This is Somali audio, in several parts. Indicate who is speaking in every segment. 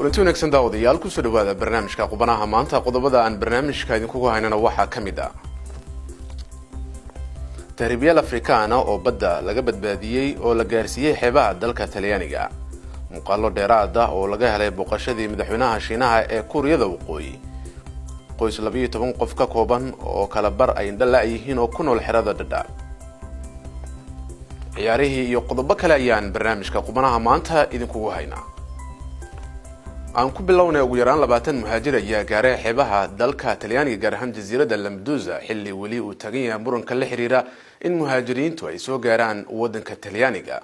Speaker 1: kulanti wanaagsan daawadayaal ku soo dhawaada barnaamijka qubanaha maanta qodobada aan barnaamijka idinku haynana waxa kamid ah Tarbiyaal Afrikaana oo badda laga badbaadiyay oo la gaarsiiyay xeebaha dalka Talyaaniga muuqaalo dheeraad ah oo laga helay boqoshadii madaxweynaha Shiinaha ee Kuuriyada Waqooyi qoys 12 qof ka kooban oo kala bar ay indhala yihiin oo ku nool xerada Dadaab ciyaarihii iyo qodobo kale ayaan barnaamijka qubanaha maanta idinku haynaa aan ku bilownay ugu yaraan 20 muhaajir ayaa gaaray xeebaha dalka Talyaaniga gaar ahaan jasiiradda Lampedusa xilli wali uu tagan yahay muranka la xiriira in muhaajiriintu ay soo gaaraan wadanka Talyaaniga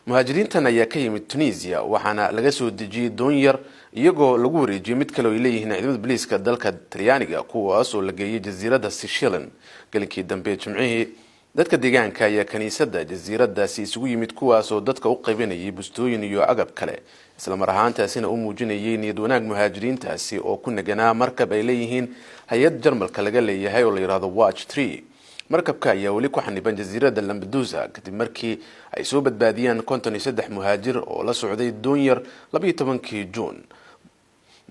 Speaker 1: muhaajiriintan ayaa ka yimid Tunisia waxaana laga soo dejiyay doon yar iyagoo lagu wareejiyay mid kale oo ay leeyihiin ciidamada booliiska dalka Talyaaniga kuwaas oo la geeyay jasiiradda Sicily galkii dambe Jimcihii dadka deegaanka ayaa kaniisadda jasiiraddaasi isugu yimid kuwaas oo dadka u qaybinayay bustooyin iyo agab kale isla mar ahaantaasina u muujinayay niyad wanaag muhaajiriintaasi oo ku naganaa markab ay leeyihiin hay'ad Jarmalka laga leeyahay oo la yiraahdo Watch 3 markabka ayaa wali ku xaniban jasiiradda Lampedusa kadib markii ay soo badbaadiyeen 53 muhaajir oo la socday doon yar 12 Juun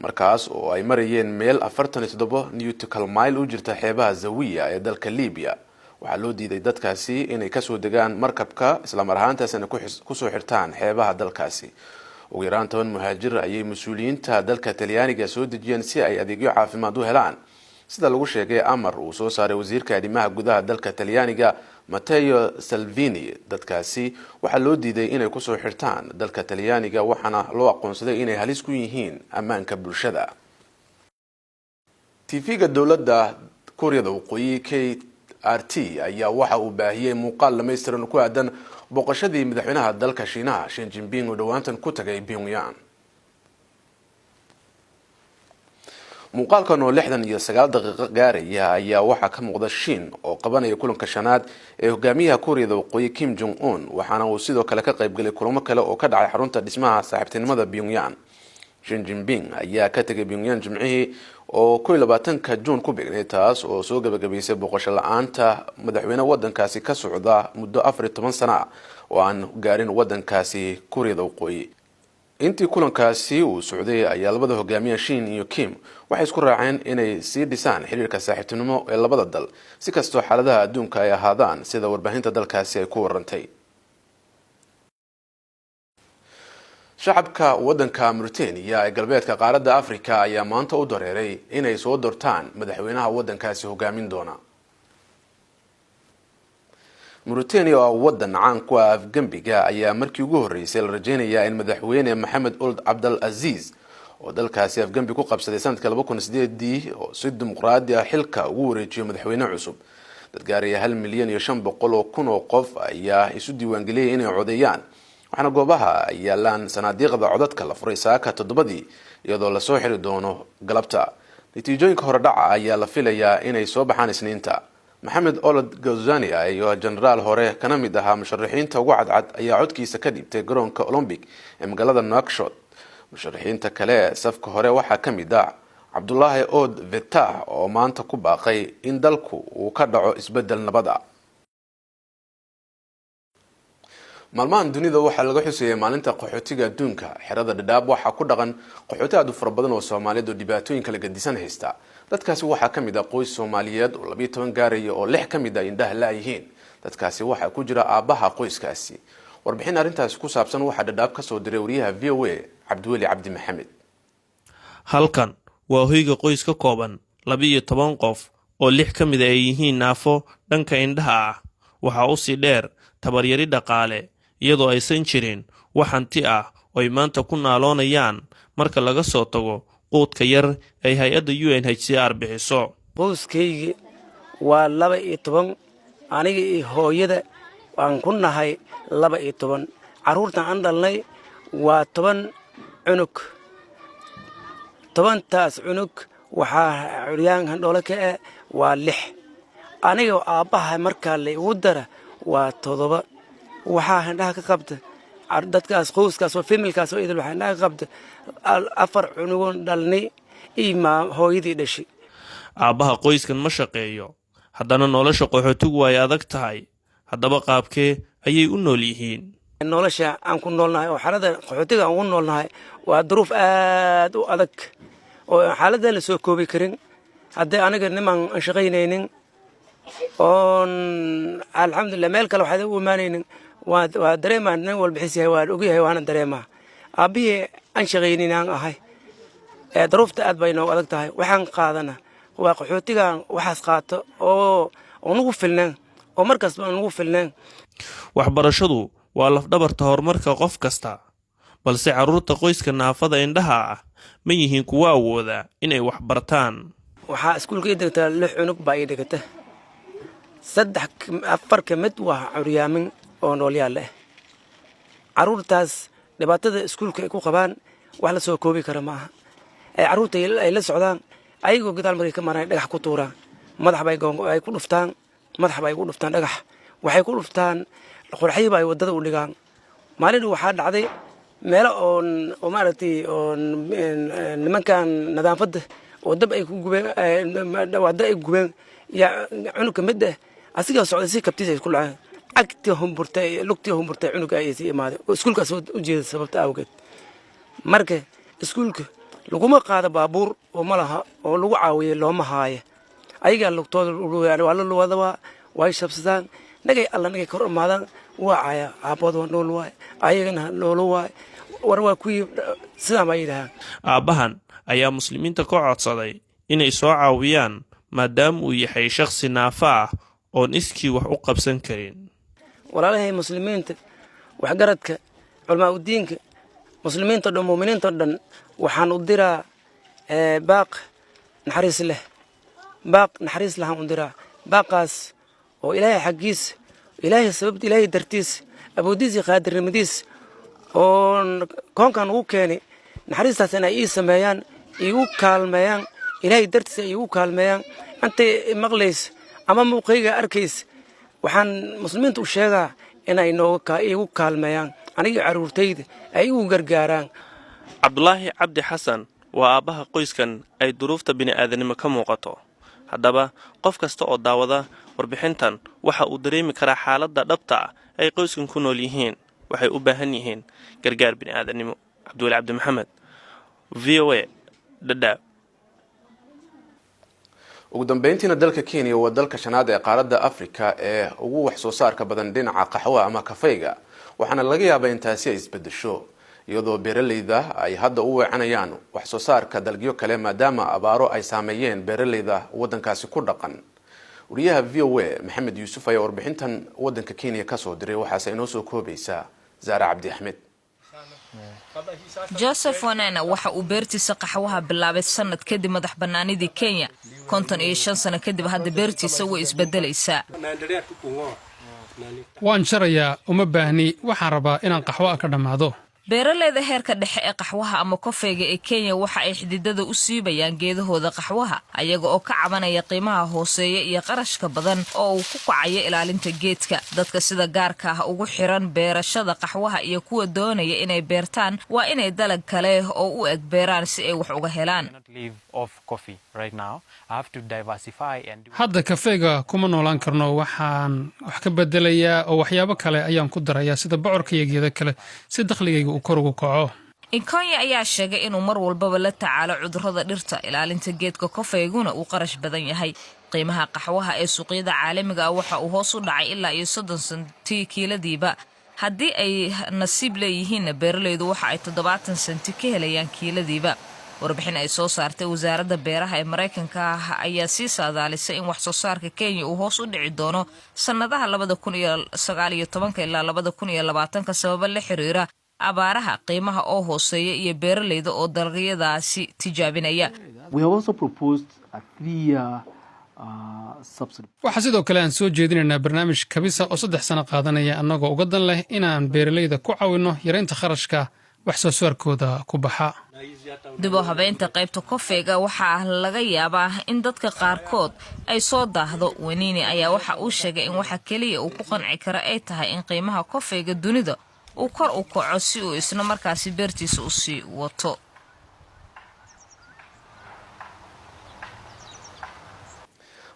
Speaker 1: markaas oo ay marayeen meel 47 nautical mile u jirta xeebaha Zawiya ee dalka Liibiya waxaa loo diiday dadkaasi inay ka soo degaan markabka isla mar ahaantaasina ku soo xirtaan xeebaha dalkaasi ugu yaraan 10 muhaajir ayay mas'uuliyiinta dalka Talyaaniga soo dejiyeen si ay adeegyo caafimaad u helaan sida lagu sheegay amar uu soo saaray wasiirka arrimaha gudaha dalka Talyaaniga Matteo Salvini dadkaasi waxaa loo diiday inay ku soo xirtaan dalka Talyaaniga waxaana loo aqoonsaday inay halis ku yihiin ammaanka bulshada TV-ga dawladda Kuuriyada Waqooyi RT ayaa waxa uu baahiyay muuqaal dhameystiran ku aadan boqoshadii madaxweynaha dalka Shiinaha Xi Jinping oo dhawaantan ku tagay Pyongyang muuqaalkan oo 69 daqiiqo gaaraya ayaa waxa ka muuqda Shin oo qabanaya kulanka shanaad ee hogaamiyaha Kuuriyada Waqooyi Kim Jong Un waxaana uu sidoo kale ka qayb galay kulamo kale oo ka dhacay xarunta dhismaha saaxiibtinimada Pyongyang Xi Jinping ayaa ka tagay Pyongyang Jimcihii oo 22 Juun ku bignay taas oo soo gabagabaysay boqosho la'aanta madaxweynaha wadankaasi ka socda muddo 14 sano oo aan gaarin wadankaasi Kuuriyada Waqooyi intii kulankaasi uu socday ayaa labada hogaamiye Shin iyo Kim waxay isku raaceen inay sii dhisaan xiriirka saaxiibtinimo ee labada dal si kastoo xaaladaha adduunka ay ahaadaan sida warbaahinta dalkaasi ay ku warantay shacabka wadanka Mauritania ee galbeedka qaaradda Afrika ayaa maanta u dareeray inay soo doortaan madaxweynaha wadankaasi hogaamin doona Mauritania oo wadan caan ku ah Afgambiga ayaa markii ugu horeysay la rajeynayaa in madaxweyne Mohamed Ould Abdel Aziz oo dalkaasi Afgambi ku qabsaday sanadka 2008 oo si dimuqraadi ah xilka ugu wareejiyay madaxweyne cusub dad gaaraya 1,500,000 oo qof ayaa isu diiwaangeliyay inay codeeyaan waxaana goobaha ay yaalaan sanaadiiqda codadka la furay saaka 7 iyadoo la soo xiri doono galabta natiijooyinka hore dhaca ayaa la filayaa inay soo baxaan Isniinta Mohamed Ould Ghazouani iyo generaal hore kana mid ahaa musharaxiinta ugu cadcad ayaa codkiisa ka dhibtay garoonka Olympic ee magaalada Nouakchott musharaxiinta kale safka hore waxaa ka mid ah Abdullahi Ould Fattah oo maanta ku baaqay in dalku uu ka dhaco isbedel nabad maalmahan dunida waxaa laga xuseeyay maalinta qaxootiga adduunka xerada Dadaab waxaa ku dhaqan qaxooti aad u fara badan oo Soomaaliyeed oo dhibaatooyin kala gedisan haysta dadkaasi waxaa ka mid ah qoys Soomaaliyeed oo 12 gaaraya oo 6 ka mid ah indhaha la yihiin dadkaasi waxaa ku jira aabaha qoyskaasi warbixin arintaas ku saabsan waxa Dadaab ka soo diray wariyaha VOA Cabdiweli Cabdi Maxamed
Speaker 2: halkan waa hoyga qoys ka kooban 12 qof oo 6 ka mid ah ay yihiin naafo dhanka indhaha ah waxa uu si dheer tabaryari dhaqaale iyadoo aysan jirin wax hanti ah oo ay maanta ku naaloonayaan marka laga soo tago quudka yar ay hay'adda UNHCR bixiso
Speaker 3: qoyskayga waa 12 aniga iyo hooyada aan ku nahay 12 caruurta aan dhalnay waa 10 cunug 10taas cunug waxaa curyaan handhoole ka ah waa 6 aniga aabbaha markaa la igu dara waa 7 waxaa handhaha ka qabta dadkaas qoyskaas oo familkaas oo idil waxaa handhaha ka qabta 4 cunugoon dhalnay iyo hooyadii dhashay
Speaker 2: aabbaha qoyskan ma shaqeeyo haddana nolosha qaxootigu way adag tahay haddaba qaabkee ayay u nool yihiin
Speaker 3: nolosha aan ku noolnahay oo xaalada qaxootiga aan ku noolnahay waa duruuf aad u adag oo xaaladda la soo koobi karin haddii aniga niman aan shaqaynaynin oon alxamdulilah meel kale waxaad u imaanaynin waa dareemaa nin walba xis yahay waan ogyahay waana dareemaa aabbihii aan shaqaynin aan ahay duruufta aad bay noogu adag tahay waxaan qaadana waa qaxootigan waxaas qaato oo nagu filnaan oo markasba aan nagu filnaan
Speaker 2: waxbarashadu waa lafdhabarta horumarka qof kasta balse carruurta qoyska naafada indhaha ah ma yihiin kuwa awooda inay wax bartaan
Speaker 3: waxaa iskuulka ii dhigtaa 6 cunug baa ii dhigata 4 ka mid waa curyaamin oo noolyaal leh carruurtaas dhibaatada iskuulka ay ku qabaan wax la soo koobi kara maaha carruurta ay la socdaan ayagoo gadaal markay ka maraan dhagax ku tuuraan madax bay ku dhuftaan dhagax waxay ku dhuftaan qorxayba ay wadada u dhigaan maalin waxaa dhacday meelo oo maaragtay oo nimankan nadaafadda oo dab ay ku gubeen wada ay gubeen ya cunug ka mid ah asiga socday si kabtiisa isku lacay agtii humburtay lugtii humburtay cunug ay si imaade iskuulkaas u jeeday sababta awgeed marka iskuulka laguma qaado baabuur oo malaha oo lagu caawiyo looma haayo ayaga lugtooda waa la wada way shabsadaan nagay kor imaadaan waa caaya aabood waa nool waay ayagana nool waay war waa kuwii sidaa ma yidhahaan
Speaker 2: aabbahan ayaa muslimiinta ka codsaday inay soo caawiyaan maadaama uu yahay shakhsi naafa ah oon iskii wax u qabsan karin
Speaker 3: walaalahay muslimiinta waxgaradka culamaa udiinka muslimiinta dhan muuminiinta dhan waxaan u diraa baaq naxariis lahaan u diraa baaqaas oo ilaahay xaggiisa ilaahay sababta ilaahay dartiis awoodiisa qaadirnimadiis oo koonkan ugu keenay naxariistaas inay ii sameeyaan iigu kaalmeeyaan ilaahay dartiisa iigu kaalmeeyaan intay maqlays ama muuqayga arkays waxaan muslimiinta u sheegaa inay iigu kaalmeeyaan aniga carruurtayda ay igu gargaaraan
Speaker 2: cabdulaahi cabdi xasan waa aabbaha qoyskan ay duruufta bini'aadanimo ka muuqato haddaba qof kasta oo daawada warbixintan waxa uu dareemi karaa xaaladda dhabta ah ay qoyskan ku nool yihiin waxay u baahan yihiin gargaar bini'aadanimo cabdiweli cabdi maxamed VOA dhadhaab
Speaker 1: ugu dambeyntiina dalka Kenya waa dalka shanaad ee qaaradda Afrika ee ugu wax soo saarka badan dhinaca qaxwaha ama kafeega waxaana laga yaabaa in taasi ay isbedesho iyadoo beeraleyda ay hadda u weecanayaan wax soo saarka dalagyo kale maadaama abaaro ay saameeyeen beeraleyda wadankaasi ku dhaqan wariyaha VOA Maxamed Yuusuf ayaa warbixintan wadanka Kenya ka soo diray waxaas inoo soo koobaysa Zara Cabdi Ahmed
Speaker 4: Joseph Wanana waxa uu beertiisa qaxwaha bilaabay sanad kadib madax banaanidii Kenya 55 sano kadib hadda beertiisa way isbedelaysaa
Speaker 5: waan sharayaa uma baahni waxaan rabaa inaan qaxwa ka dhamaado
Speaker 4: beeraleyda heerka dhexe ee qaxwaha ama kafeega ee Kenya waxa ay xididada u siibayaan geedahooda qaxwaha ayaga oo ka cabanaya qiimaha hooseeya iyo qarashka badan oo uu ku kacayo ilaalinta geedka dadka sida gaarka ah ugu xiran beerashada qaxwaha iyo kuwa doonaya inay beertaan waa inay dalag kale oo u eg beeraan si ay wax uga helaan
Speaker 5: hadda kafeega kuma noolaan karno waxaan wax ka bedelayaa oo waxyaabo kale ayaan ku darayaa sida bocorka iyo geedo kale si dakhligayga uu kor ugu kaco
Speaker 4: Inkonya ayaa sheegay inuu mar walbaba la tacaalo cudurrada dhirta ilaalinta geedka kafeeguna uu qarash badan yahay qiimaha qaxwaha ee suuqyada caalamiga ah waxa uu hoos u dhacay ilaa 30 senti kiiladiiba haddii ay nasiib leeyihiin beeraleydu waxa ay 70 senti ka helayaan kiiladiiba warbixin ay soo saartay wasaaradda beeraha ee Mareykanka ayaa sii saadaalisay in wax soo saarka Kenya uu hoos u dhici doono sanadaha 2019 ilaa 2020 sabab la xiriira abaaraha qiimaha oo hooseeya iyo beeraleyda oo dalagyadaasi tijaabinaya
Speaker 5: waxa sidoo kale aan soo jeedinaynaa barnaamij kabisa oo 3 sano qaadanaya annagoo uga dan leh inaan beeraleyda ku caawino yareynta kharashka wax soo saarkooda ku baxa
Speaker 4: dib u habeynta qaybta kafeega waxaa laga yaabaa in dadka qaarkood ay soo daahdo Wanini ayaa waxa uu sheegay in waxa kaliya uu ku qanci karo ay tahay in qiimaha kafeega dunida uu kor u kaco si uu isna markaasi beertiisa u sii wato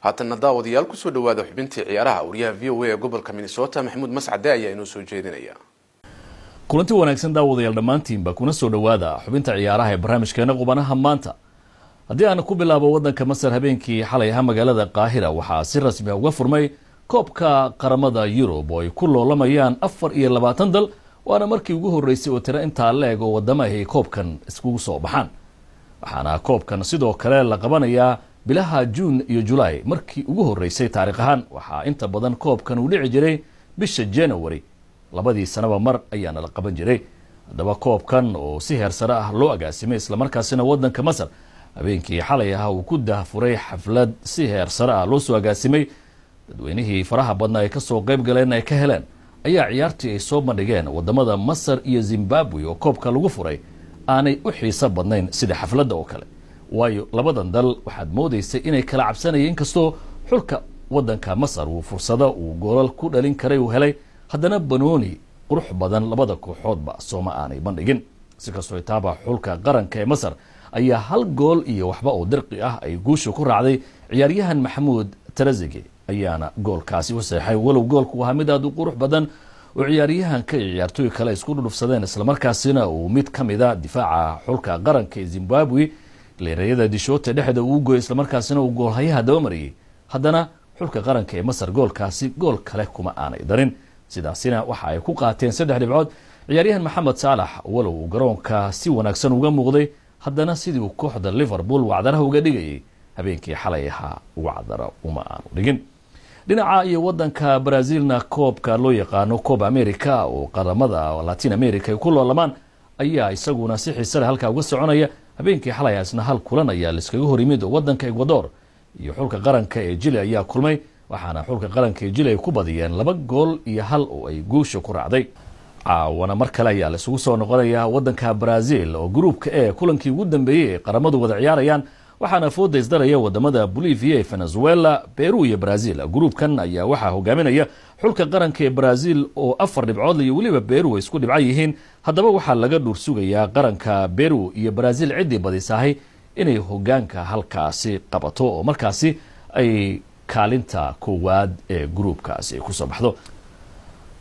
Speaker 1: haatan daawadayaal ku soo dhawaada xubintii ciyaaraha wariyaha VOA ee gobolka Minnesota Maxamuud Mascade ayaa inoo soo jeedinaya
Speaker 6: kulanti wanaagsan daawadayaal dhammaantiinba kuna soo dhowaada xubinta ciyaaraha ee barnaamijkeena qubanaha maanta. haddii aan ku bilaabo waddanka Masar, habeenkii xalay ahaa magaalada Qaahira waxaa si rasmi ah uga furmay koobka qaramada Yurub oo ay ku loolamayaan 24 dal, waana markii ugu horeysay oo tiro intaa leeg oo wadamaha ay koobkan iskugu soo baxaan. waxaana koobkan sidoo kale la qabanayaa bilaha Juun iyo July, markii ugu horeysay taariikh ahaan. waxaa inta badan koobkan uu dhici jiray bisha January, labadii sanaba mar ayaana la qaban jiray. haddaba koobkan oo si heer sare ah loo agaasimay isla markaasina waddanka Masar habeenkii xalay ahaa uu ku daahfuray xaflad si heer sare ah loo soo agaasimay. dadweynihii faraha badnaa ay ka soo qayb galeen ay ka heleen ayaa ciyaartii ay soo bandhigeen wadamada Masar iyo Zimbabwe oo koobka lagu furay aanay u xiiso badnayn sida xafladda oo kale, waayo labadan dal waxaad moodaysay inay kala cabsanayeen. inkastoo xulka waddanka Masar uu fursado uu goolal ku dhalin karay uu helay, haddana banooni qurux badan labada kooxoodba sooma aanay bandhigin. si kastoo taaba xulka qaranka ee Masar ayaa hal gool iyo waxba oo dirqi ah ay guusha ku raacday. ciyaaryahan Maxamuud Tarazege ayaana goolkaasi u saxay, walow goolku ahaa mid aad u qurux badan oo ciyaaryahanka iyo ciyaartooy kale isku dhufsadeen, isla markaasina uu mid ka mid ah difaaca xulka qaranka ee Zimbabwe leerayada dishoota dhexda uu gooyay, isla markaasina uu goolhayaha daba mariyay. haddana xulka qaranka ee Masar goolkaasi gool kale kuma aanay darin, sidaasina waxa ay ku qaateen 3 dhibcood. ciyaaryahan Maxamed Saalax walow uu garoonka si wanaagsan uga muuqday, haddana sidii uu kooxda Liverpool wacdaraha uga dhigayay habeenkii xalay ahaa wacdara uma aanu dhigin. dhinaca iyo waddanka Brazilna koobka loo yaqaano Copa America oo qaramada Latin America ay ku loolamaan ayaa isaguna si xiiso leh halka uga soconaya. habeenkii xalay isna hal kulan ayaa la iskaga hor yimid waddanka Ecuador iyo xulka qaranka ee Chile ayaa kulmay, waxaana xulka qaranka ee Chile ay ku badiyeen 2 gool iyo 1 oo ay guusha ku raacday. caawana mar kale ayaa la isugu soo noqonaya waddanka Brazil oo gruupka ee kulankii ugu dambeeyay ee qaramadu wada ciyaarayaan, waxaana fooda isdaraya wadamada Bolivia, Venezuela, Peru iyo Brazil. gruupkan ayaa waxaa hogaaminaya xulka qaranka ee Brazil oo 4 dhibcood iyo waliba Peru ay isku dhibcan yihiin. haddaba waxaa laga dhur sugayaa qaranka Peru iyo Brazil cidii badisahay inay hogaanka halkaasi qabato oo markaasi ay kaalinta koowaad ee gruupkaasi ku soo baxdo.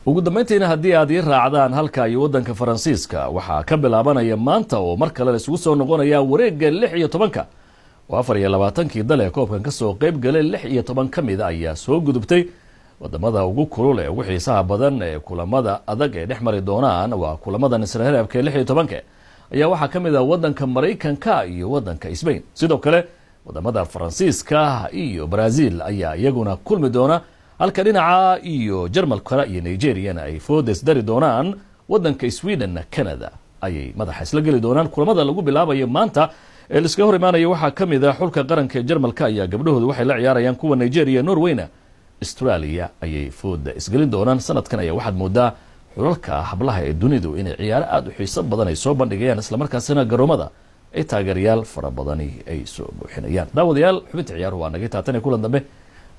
Speaker 6: ugu dambeyntiina haddii aad ii raacdaan halka iyo waddanka Faransiiska waxaa ka bilaabanaya maanta oo mar kale la isugu soo noqonaya wareegga 16 oo 24kii dal ee koobkan ka soo qayb galay 16 ka mid ayaa soo gudubtay. wadamada ugu kulul ee ugu xiisaha badan ee kulamada adag ee dhex mari doonaan waa kulamadan Israa'iilka 16 ayaa waxaa ka mid ah waddanka Mareykanka iyo waddanka Spain. sidoo kale wadamada Faransiiska iyo Brazil ayaa iyaguna kulmi doona, halka dhinaca iyo Jarmalka iyo Nigeria ay foodes dari doonaan. waddanka Sweden Canada ayay madaxa isla geli doonaan. kulamada lagu bilaabayo maanta ee la iska hor imaanaya waxaa ka mid ah xulka qaranka ee Jarmalka ayaa gabdhahoodu waxay la ciyaarayaan kuwa Nigeria. Norwayna Australia ayay fooda isgelin doonaan. sanadkan ayaa waxaad moodaa xulalka hablaha ee dunidu inay ciyaaro aad u xiiso badan ay soo bandhigayaan, isla markaasina garoomada ay taageerayaal fara badani ay soo buuxinayaan. daawadayaal xubinta ciyaaruhu waa naga taatan kulan dambe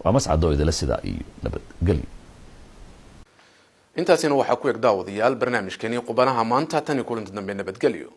Speaker 6: waa mascado idila sida iyo nabadgelyo.
Speaker 1: intaasina waxaa ku eg daawadayaal barnaamijkeeni qubanaha maanta tan kulanti dambe nabadgelyo.